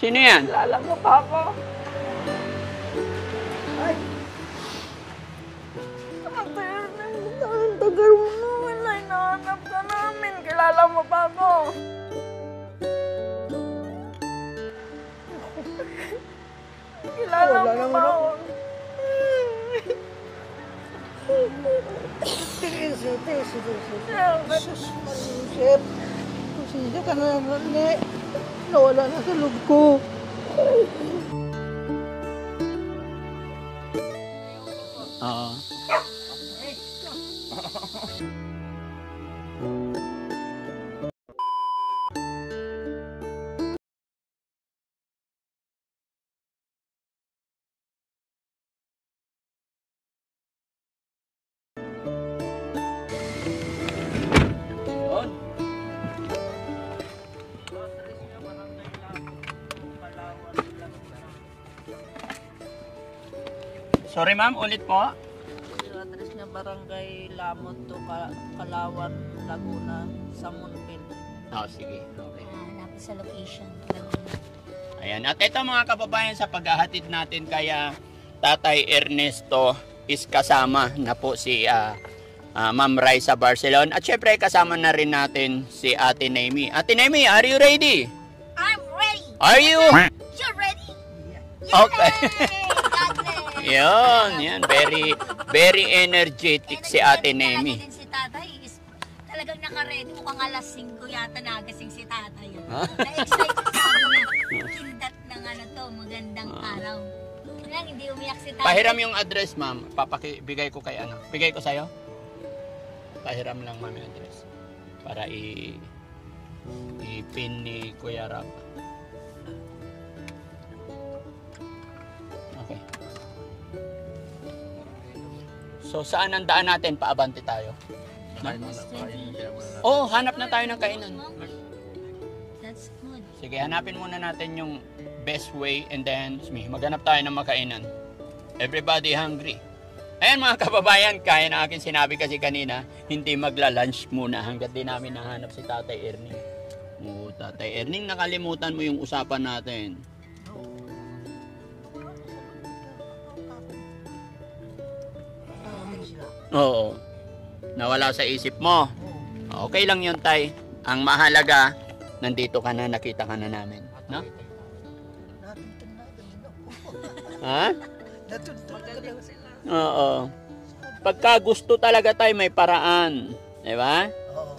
Sino yan? Kilala mo pa ako. Ay! Ate Ernest, ang tagal mo naman na hinahanap ka namin. Kilala mo pa ako. Kilala mo pa ako. Chef, pasensya ka na naman, ne. Nawala na sa loob ko. Oo. Sorry ma'am, ulit po. Yung address niya, Barangay Lamot to Kalawan, Laguna, Samunpin. Oh, sige. Okay. Hanap sa location. Ayan. At ito mga kababayan, sa paghahatid natin kaya Tatay Ernesto is kasama na po si Ma'am Rai sa Barcelona. At syempre kasama na rin natin si Ate Naomi. Ate Naomi, are you ready? I'm ready! Are you? You're ready? Okay. God bless! Yan. Very energetic si Ate Naomi. Talaga din si tatay is talagang nakaredy. Mukhang alas 5 yata nagasing si tatay. Na-excited sabi niya. Kindat ng magandang araw. Lang, hindi umiyak si tatay. Pahiram yung address, ma'am. Bigay ko kay ano. Bigay ko sa'yo. Pahiram lang, ma'am, yung address. Para i-pin ni Kuya Rab. Okay. So, saan ang daan natin? Paabante tayo. Oh, hanap na tayo ng kainan. That's good. Sige, hanapin muna natin yung best way and then maghanap tayo ng makainan. Everybody hungry. Ayan mga kababayan, kaya na akin sinabi kasi kanina, hindi magla-lunch muna hanggat di namin nahanap si Tatay Erning. Oh, Tatay Erning, nakalimutan mo yung usapan natin. Oo. Nawala sa isip mo. Okay lang yun, Tay. Ang mahalaga, nandito ka na, nakita ka na namin. No? Ha? Magaling sila. Oo. Pagka gusto talaga tayo, may paraan. Diba? Oo.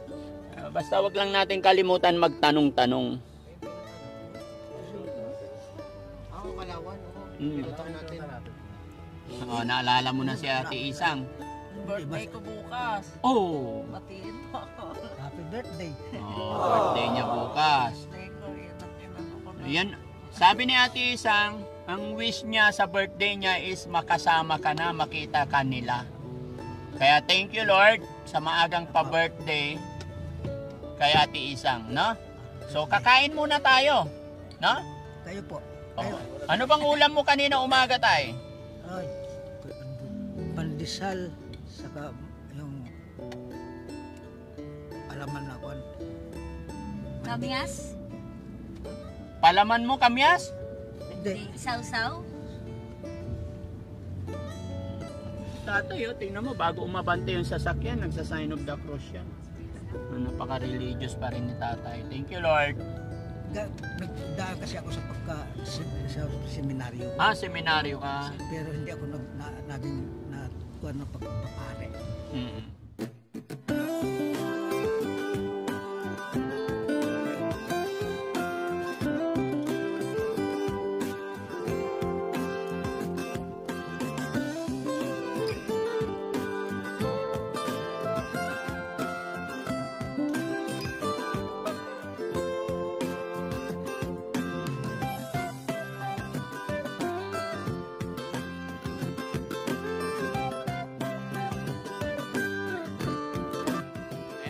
Basta wag lang natin kalimutan magtanong-tanong. Ako, Kalawan. Natin. Oo, naalala mo na si Ate Isang. Birthday ko bukas. Oh! Batiin mo ako. Happy birthday. Oh, birthday niya bukas. Birthday ko, yun ang tinanong ko na. Ayan, sabi ni Ate Isang, ang wish niya sa birthday niya is makasama ka na, makita ka nila. Kaya thank you Lord sa maagang pa-birthday kay Ate Isang, no? So kakain muna tayo, no? Kayo po. Oh. Ano bang ulam mo kanina umaga, Tay? Ay, pandesal, saka yung alaman na kwan. Kamyas? Palaman mo kamyas? Hindi. Sausaw? Tatay, tingnan mo, bago umabante yung sasakyan, nagsa-sign of the cross yan. Napaka-religious pa rin ni tatay. Thank you, Lord. Nagdaan kasi ako sa sa seminaryo. Ah, seminaryo ka. Pero hindi ako naging kuwan ng pagpapare.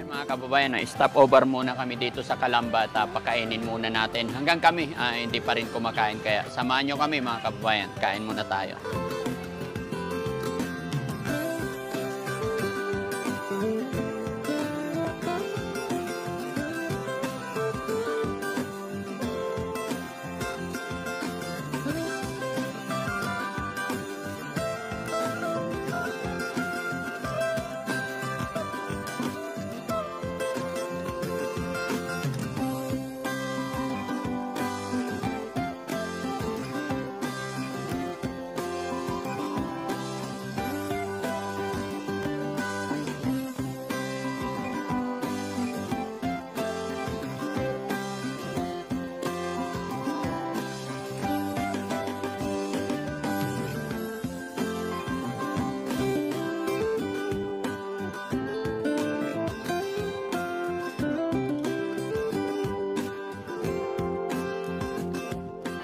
Mga kababayan, stop over muna kami dito sa Kalambata. Pakainin muna natin. Hanggang kami, hindi pa rin kumakain. Kaya samahan nyo kami mga kababayan. Kain muna tayo.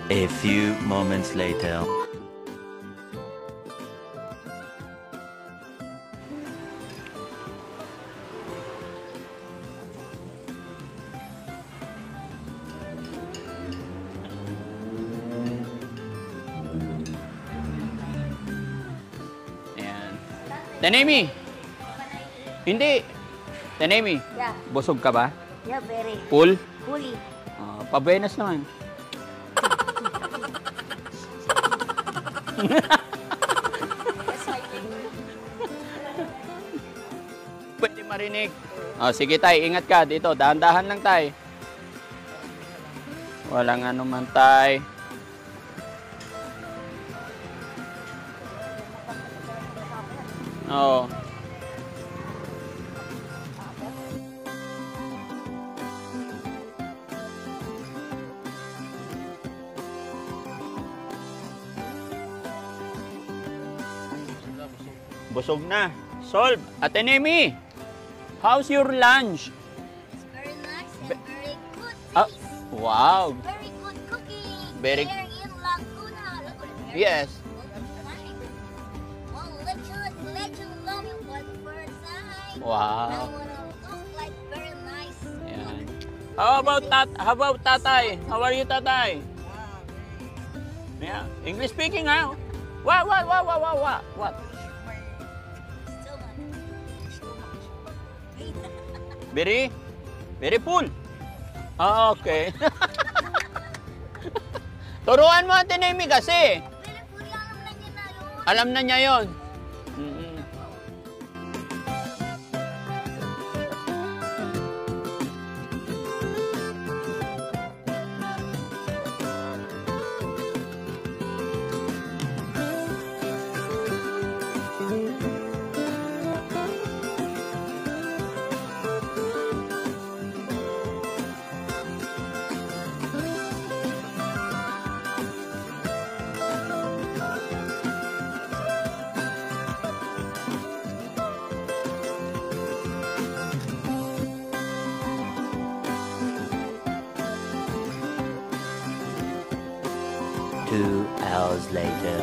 A few moments later. Ayan. Tanemi! Hindi. Tanemi, Yeah, busog ka ba? yeah, very. Full? Fully. Pabuenas naman. Pwede marinig. Sige tay, ingat ka dito. Dahan-dahan lang tay. Walang ano man tay. Oo. Busog na. Solve. Ate Nemi, how's your lunch? It's very nice and very good Ah, taste. wow. Very good cooking. Very- Here in Laguna. Yes. Well, legend love you for the first time. I Wow. wanna cook like very nice. Ayan. How about tatay? How are you, tatay? Yeah. English speaking, ha? What? Very full. Okay. Turuan mo Ate Nemi kasi. Alam na niya yun. Mm-mm. Two hours later.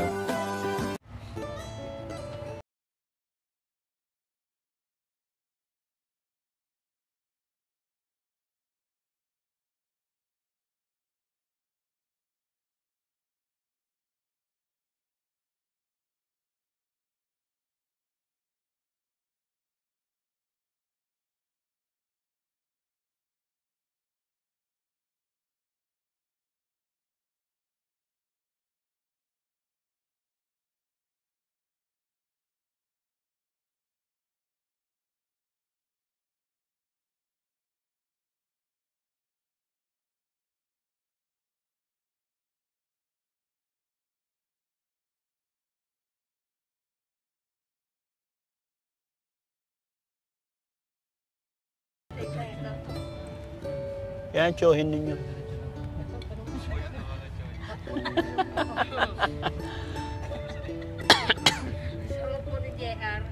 Yan, tsuhin ninyo. Sarap po ni JR.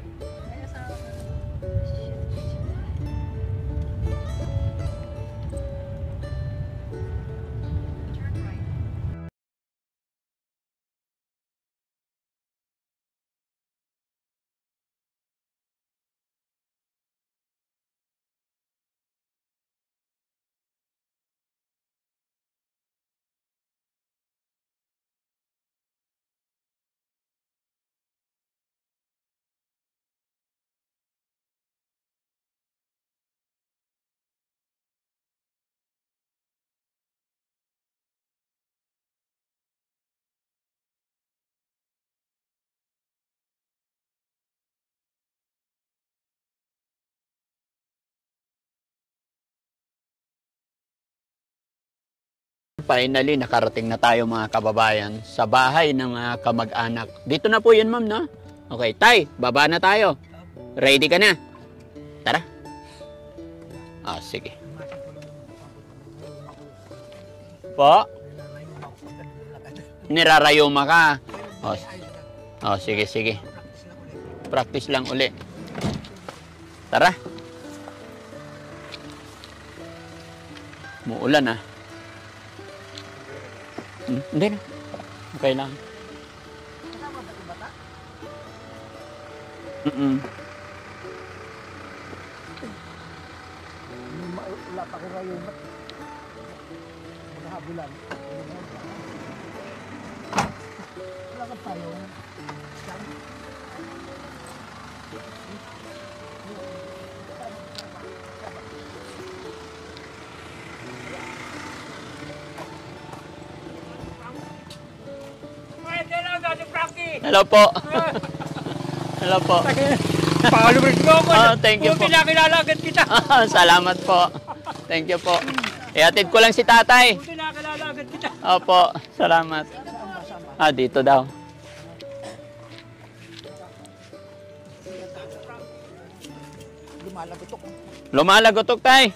Finally, nakarating na tayo mga kababayan sa bahay ng mga kamag-anak. Dito na po yun, ma'am, no? Okay, tay, baba na tayo. Ready ka na? Tara. Sige. Po? Nirarayuma ka. Sige. Practice lang uli. Tara. Muulan, Hindi na. Okay lang. Kasama ba yung bata? Wala pa ko ngayon. Maghabulan. Wala ka tayo. Hello po. Hello po. Pakalubrig mo ako. Thank you po. Pinakilala agad kita. Salamat po. Thank you po. Ihatid ko lang si tatay. Pinakilala agad kita. Opo, salamat. Dito daw. Lumalagotok. Lumalagotok tay.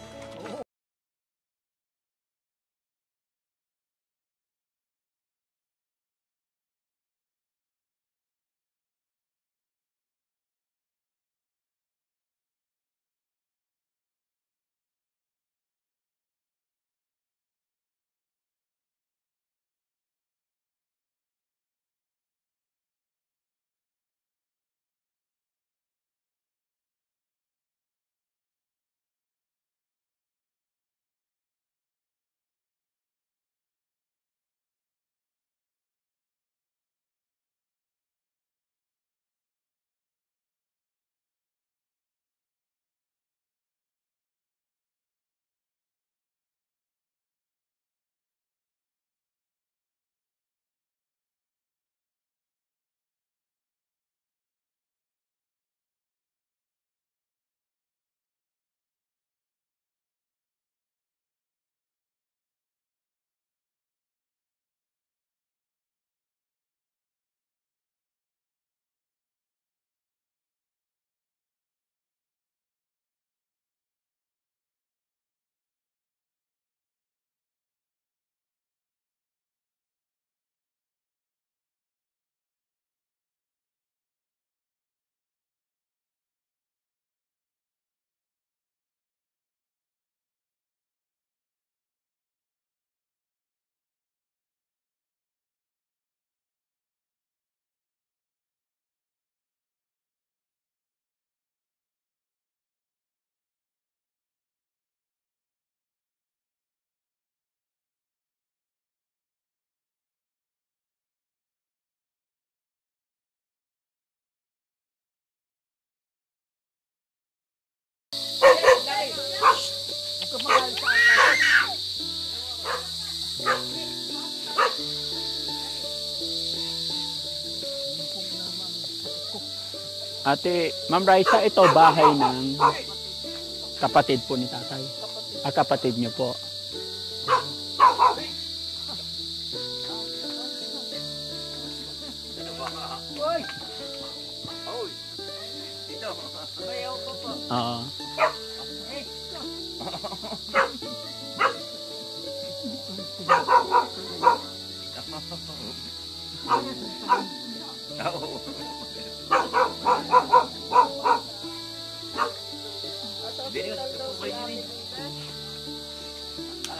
Ate, Ma'am Raisa, ito bahay ng kapatid po ni tatay. Kapatid niyo po. Oo.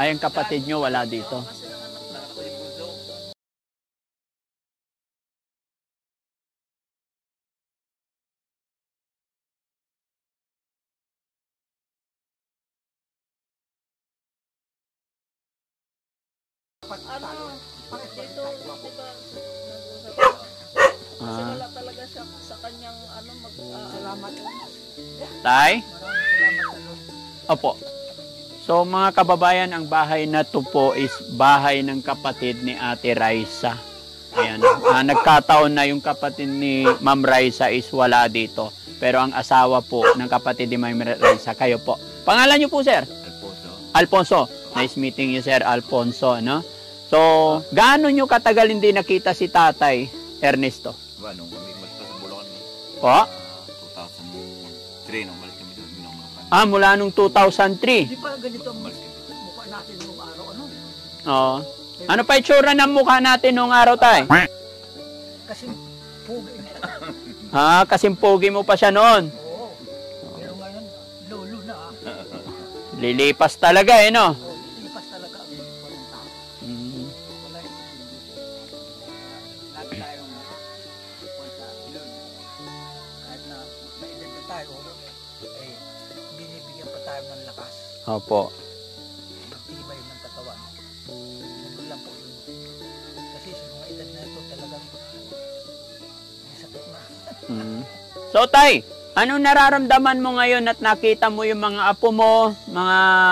Ay, ang kapatid nyo wala dito. Dito, di ba, kasi wala talaga siya sa kanyang mag-salamat. Tay? Opo. So mga kababayan, ang bahay na to po is bahay ng kapatid ni Ate Raisa. Ayan. Nagkataon na yung kapatid ni Ma'am Raisa is wala dito. Pero ang asawa po ng kapatid ni Ma'am Raisa, kayo po. Pangalan niyo po, sir? Alfonso. Nice meeting you, Sir Alfonso. No? So, gaano nyo katagal hindi nakita si Tatay Ernesto? Nung kami umalis pa sa Bulacan Po? 2003 nung umalis kami doon. Mula nung 2003. Hindi pa ganito ang mukha natin nung araw, ano? Oo. Ano pa itsura ng mukha natin nung araw, Tay? Kasi pugi. Kasing pogi mo pa siya noon. Oo. Pero ngayon, lolo na. Lilipas talaga no? Lipas talaga ang walang tao. Opo. Matibay ng katawan. Ganun lang po yun. Kasi sa mga edad na ito talagang may sakit na. Mm. So, Tay, anong nararamdaman mo ngayon at nakita mo yung mga apo mo, mga...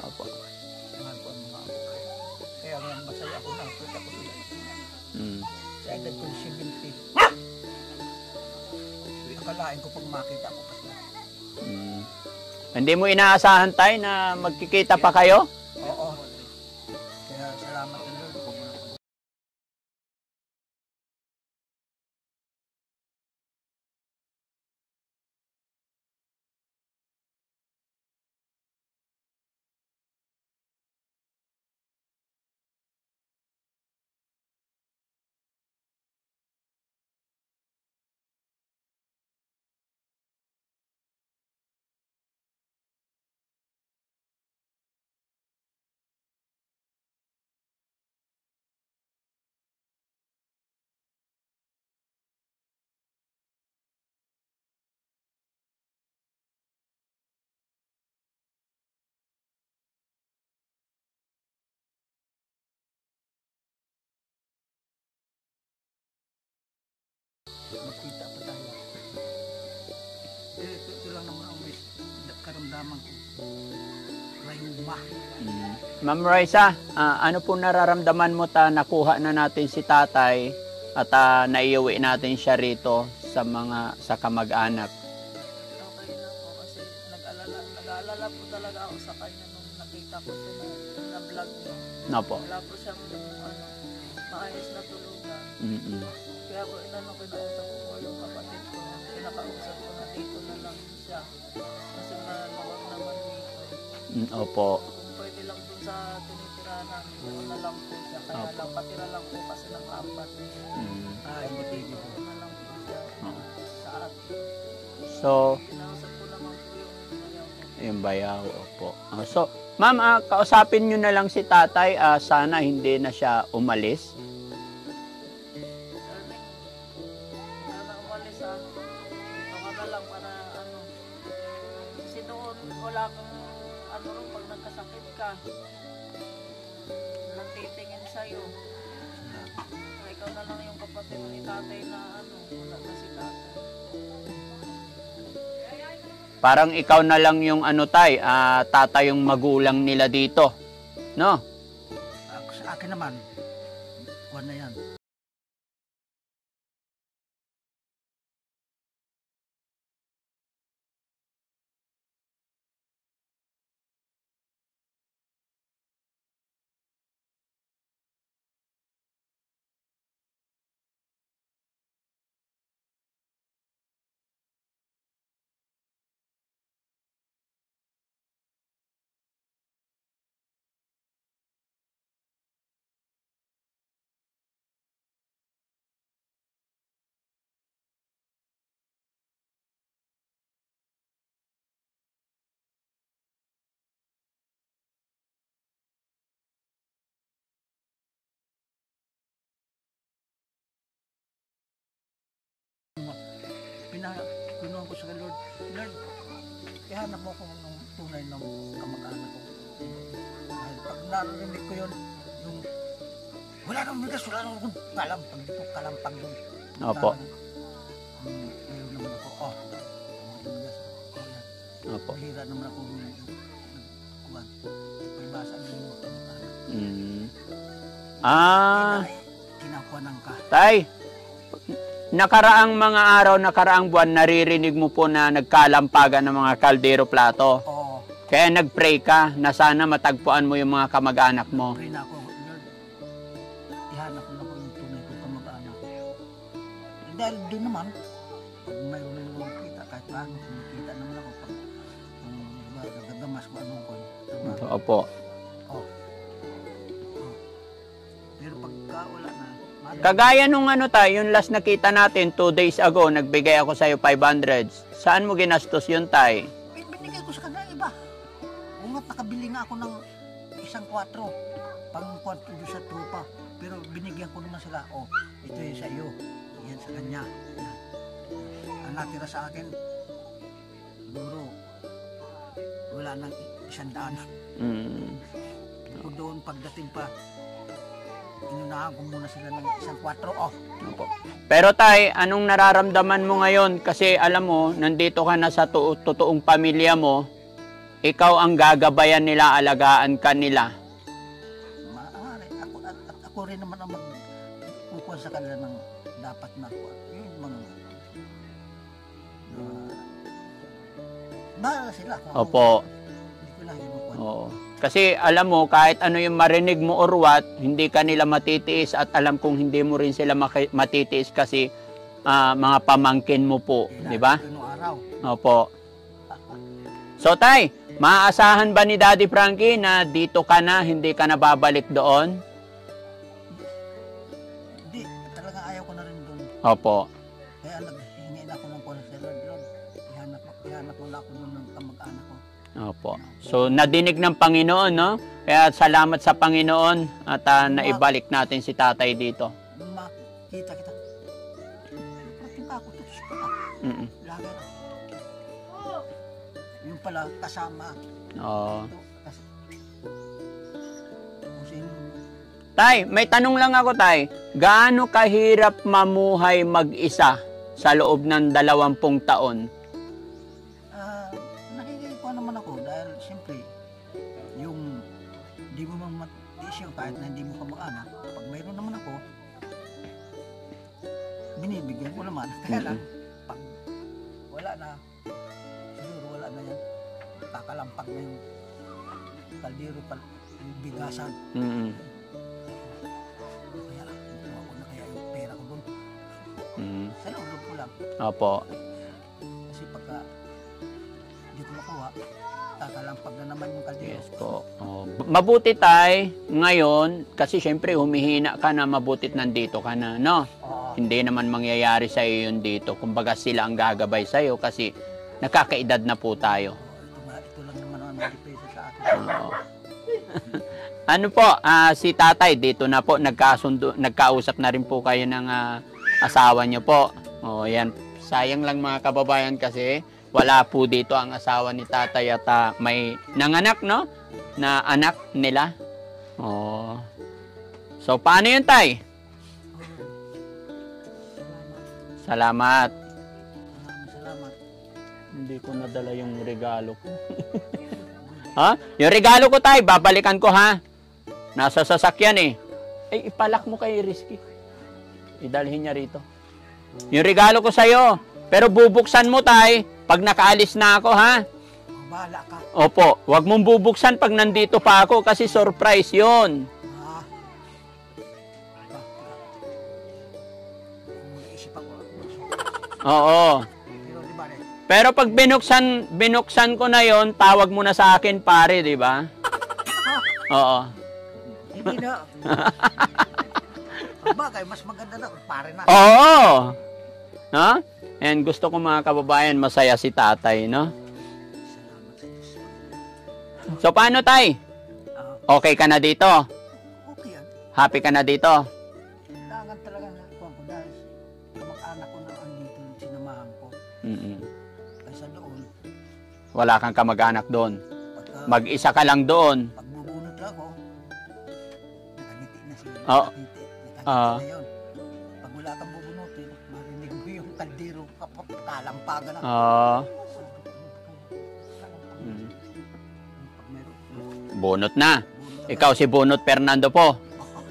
Opo. Mahal ko ang mga apo. Kaya nga masaya ako na nakita ko sila. Mm. Sa edad ko 70. Akalain ko pag makita ko pa sila. Mm. Hindi mo inaasahan, Tay, na magkikita pa kayo? Oo. Kaya salamat na Lord. Magkita pa tayo. Ito lang naman ang may karamdaman ko. Rayuma. Mm. Ma'am Raisa, ano po nararamdaman mo ta nakuha na natin si tatay at naiuwi natin siya rito sa kamag-anak? Okay na po kasi nag-aalala po talaga ako sa kanya nung nakita ko siya na vlog niya. No po. Wala po siyang maayos na tulugan. Mm-mm. Kaya po kinausap ko po yung kapatid ko. Pinakausap ko na dito na lang siya. Kasi maluwag naman dito. Opo. Kung pwede lang dun sa tinitira namin, doon na lang po siya. Kaya lang patira lang po kasi ng apat. Mm. Ay, motibo. Doon na lang po siya sa atin. So, Kinausap ko naman po yung yung bayaw, opo. So, ma'am, kausapin nyo na lang si tatay. Sana hindi na siya umalis. Sana umalis dito ka na lang para kasi doon wala kang rin pag nagkasakit ka. Walang titingin sa'yo. Ikaw na lang yung kapatid ni tatay na wala na si tatay. Parang ikaw na lang yung tay, tatay yung magulang nila dito. No? Sa akin naman, kuwan na yan. Pinuhan ko sa Lord, ihanap mo ako ng tunay ng kamag-anak ko. Dahil pag narinig ko yun, yung wala nang bigas, wala nang kalampag dito, kalampag doon. Opo. Meron naman ako, bigas, yan. Opo. Hira naman ako nagkuhan. Palibasa din mo kamag-anak. Mm. Kinakuhanan ka. Tay, nakaraang mga araw, nakaraang buwan, naririnig mo po na nagkalampagan ng mga kaldero plato. Oo. Kaya nag-pray ka na sana matagpuan mo yung mga kamag-anak mo. Pray na ako, Lord. Ihanap ko na po yung tunay kong kamag-anak. Dahil doon naman, pag mayroon naman kita, kahit paano, kumikita naman ako. Pag nagagamas ko anong ko. Opo. Pero pagka wala na, Kagaya nung ano tayo, yung last nakita natin 2 days ago, nagbigay ako sa'yo 500. Saan mo ginastos yun, tay? binigay ko sa kanila iba. Ungat nakabili nga ako ng isang 4. Pang 4 doon sa trupa. Pero binigyan ko naman sila, oh, ito yung sa iyo. Yan sa kanya. Yan. Ang natira sa akin, siguro, wala nang 100. Mm. Ako doon pagdating pa, inunahan ko muna sila ng isang 4. Oh, Opo. Pero tay, anong nararamdaman mo ngayon? Kasi alam mo, nandito ka na sa totoong pamilya mo, ikaw ang gagabayan nila, alagaan ka nila. maaari. Ako rin naman ang magkukuha sa kanila ng dapat na kuha. Yun mga bahala sila. Opo. Hindi ko lang kinukuha. Oo. Kasi alam mo, kahit ano yung marinig mo or what, hindi ka nila matitiis at alam kong hindi mo rin sila matitiis kasi mga pamangkin mo po, di ba? Noong araw. Opo. So tay, maaasahan ba ni Daddy Frankie na dito ka na, hindi ka na babalik doon? Hindi, talaga ayaw ko na rin doon. Opo. Kaya naghingi na ako ng kuha sa Lord. Ihanap mo na ako doon ng kamag-anak ko. Opo. So nadinig ng Panginoon, no? Kaya salamat sa Panginoon at naibalik natin si tatay dito. Nung makita kita, prating ka ako, tutos ka na. Mm. Lagi na. Yung pala, kasama. Oo. Ito, kung sino. Tay, may tanong lang ako, tay. Gaano kahirap mamuhay mag-isa sa loob ng 20 taon? Nakikikuha naman ako dahil siyempre, yung di mo man matiis yung kahit na hindi mo kamag-anak, pag mayroon naman ako, binibigyan ko naman. Kaya lang, pag wala na, siguro wala na yan, kakalampag na yung kaldero, yung bigasan. Mm. Kaya kukuha ko na kaya yung pera ko doon. Mm. Sa loob ko lang. Opo. Kasi pagka di ko makuha, kakalampag na naman yung kaldero. Yes po. Oh, mabuti tay, ngayon, kasi syempre humihina ka na, mabutit nandito ka na, no? Oo. Hindi naman mangyayari sa iyo yun dito. Kumbaga sila ang gagabay sa iyo kasi nakakaedad na po tayo. Ito lang naman ang nagipesa sa akin. Oo. Ano po, si tatay dito na po, nagkausap na rin po kayo ng asawa niyo po. O yan, sayang lang mga kababayan kasi wala po dito ang asawa ni tatay at may nanganak, no? Na anak nila. Oh. So paano yun, tay? Salamat. Salamat. Hindi ko nadala yung regalo ko. Ha? Yung regalo ko, tay, babalikan ko, ha? Nasa sasakyan eh. Ay, ipalak mo kay Rizky. Idalhin niya rito. Yung regalo ko sa'yo. Pero bubuksan mo, tay, pag nakaalis na ako, ha? Bahala ka. Opo, wag mong bubuksan pag nandito pa ako kasi surprise yon. Mag-iisip ako. Oo. Pero di ba rin? Pero pag binuksan ko na yon, tawag mo na sa akin, pare, di ba? Oo. Hindi na. Bagay, mas maganda na. Pare na. Oo. No? And gusto ko mga kababayan, masaya si tatay, no? Salamat sa Diyos. So, paano, tay? Okay ka na dito? Okay yan. Happy ka na dito? Kailangan talaga na kuha ko dahil mag-anak ko na andito, sinamahan ko. Mm-mm. Kaysa doon, Wala kang kamag-anak doon. pagka Mag-isa ka lang doon. pagbubunot ako, nakangiti na sila. Oo. Nakangiti na yun. Pag wala kang bubunutin, marinig mo yung kaldero, kalampagan na. Mm. Pag meron, Bunot na. Ikaw si Bunot Fernando po.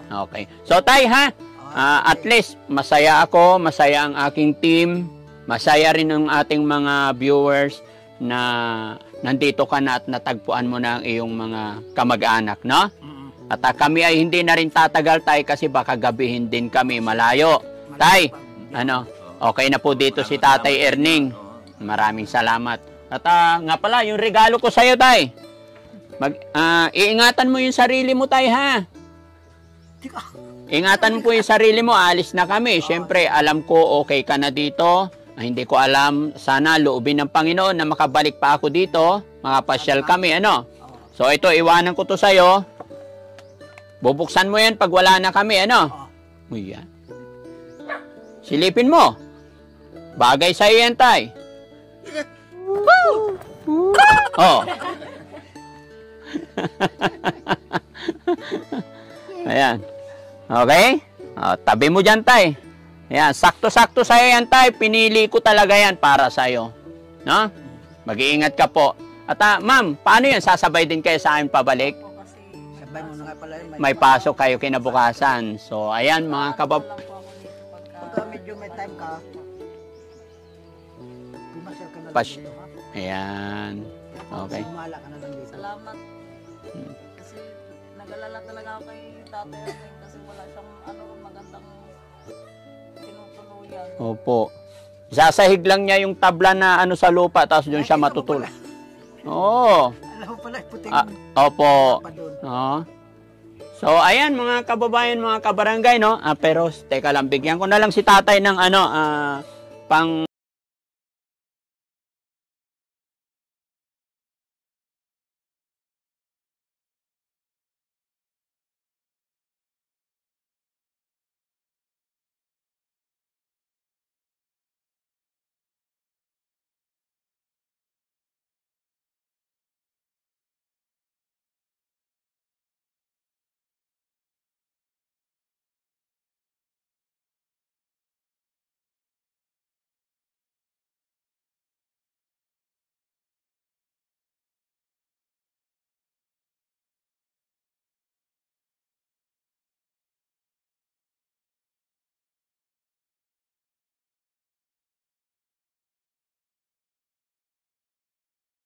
Okay. So, tay, ha? At least, masaya ako, masaya ang aking team, masaya rin ang ating mga viewers na nandito ka na at natagpuan mo na ang iyong mga kamag-anak, no? At kami ay hindi na rin tatagal, Tay, kasi baka gabihin din kami malayo. Tay, okay na po dito si Tatay Erning. Maraming salamat. At nga pala, yung regalo ko sa'yo, Tay. Iingatan mo yung sarili mo, Tay, ha? Ingatan mo po yung sarili mo, alis na kami. Siyempre, alam ko okay ka na dito. Hindi ko alam, sana loobin ng Panginoon na makabalik pa ako dito. Makapasyal kami, ano? So, ito, iwanan ko to sa'yo. Bubuksan mo yan pag wala na kami, ano? Yan. Silipin mo. Bagay sa'yo yan, Tay. Oh. Ayan. Okay? Tabi mo dyan, Tay. Ayan, sakto-sakto sa'yo yan, Tay. Pinili ko talaga yan para sa'yo. No? Mag-iingat ka po. At ma'am, paano yan? Sasabay din kayo sa akin pabalik? Sabay mo na nga pala yun. May pasok kayo kinabukasan. So, ayan mga Pagka medyo may time ka, pumasyal ka na lang dito, ha? Ayan. Okay. Sumala ka na lang dito. Salamat. Kasi nag-alala talaga ako kay Tatay Erning kasi wala siyang magandang tinutuluyan. Opo. Sasahig lang niya yung tabla na sa lupa tapos doon siya matutulog. Oo. Alam mo pala, puting Opo. pa doon. Oo. So, ayan mga kababayan, mga kabarangay, no? Pero, teka lang, bigyan ko na lang si Tatay ng pang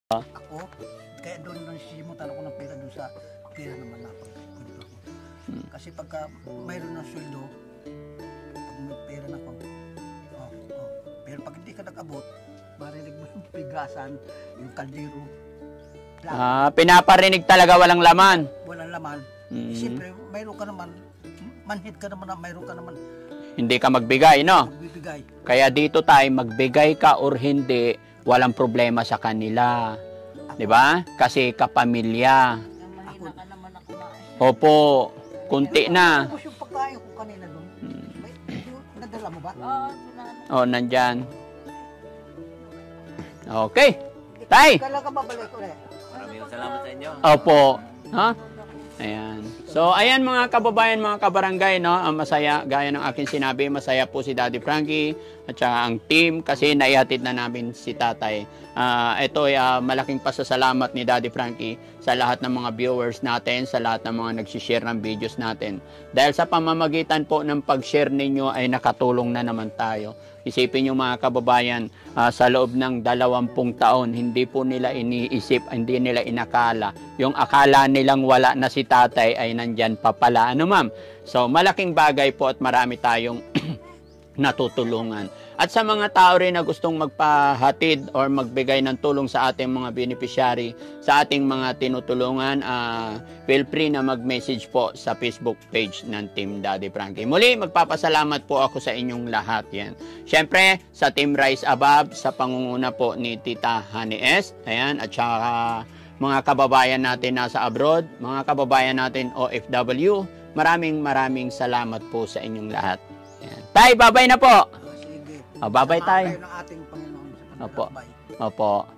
Ako, kaya doon sisimutan ako ng pera doon sa pera naman na pagpunto ako. Kasi pagka mayroon ng sweldo, pag may pera na ako, pero pag hindi ka nag-abot, marinig mo yung bigasan, yung kaldero, pinaparinig talaga walang laman. walang laman. Siyempre, mayroon ka naman, manhid ka naman na mayroon ka naman Hindi ka magbigay, no? magbibigay. Kaya dito tayo, magbigay ka or hindi, walang problema sa kanila. 'Di ba? Kasi kapamilya. Mahina ka naman ako na. Opo, kunti na. Tapos yung pagkain ko kanina doon, nadala mo ba? Oh, nandyan. Okay. Tay! Kailan ka babalik ulit? Maraming salamat sa inyo. Opo. Ha? Ayan. So, ayan mga kababayan, mga kabarangay, no? Masaya, gaya ng aking sinabi, masaya po si Daddy Frankie at saka ang team kasi naihatid na namin si Tatay. Ito ay malaking pasasalamat ni Daddy Frankie sa lahat ng mga viewers natin, sa lahat ng mga nagsishare ng videos natin. Dahil sa pamamagitan po ng pag-share ninyo ay nakatulong na naman tayo. Isipin nyo mga kababayan, sa loob ng 20 taon, hindi po nila iniisip, hindi nila inakala. Yung akala nilang wala na si Tatay ay nandyan pa pala. Ano ma'am? So malaking bagay po at marami tayong natutulungan. At sa mga tao rin na gustong magpahatid or magbigay ng tulong sa ating mga beneficiary, sa ating mga tinutulungan, feel free na mag-message po sa Facebook page ng Team Daddy Frankie. Muli, magpapasalamat po ako sa inyong lahat yan. Siyempre, sa Team Rise Above, sa pangunguna po ni Tita Honey S, ayan, at saka mga kababayan natin nasa abroad, mga kababayan natin OFW, maraming salamat po sa inyong lahat. Ayan. Tay, babay na po! Sige. Babay tayo. Ng ating Panginoon sa Opo. pagbabay. Opo.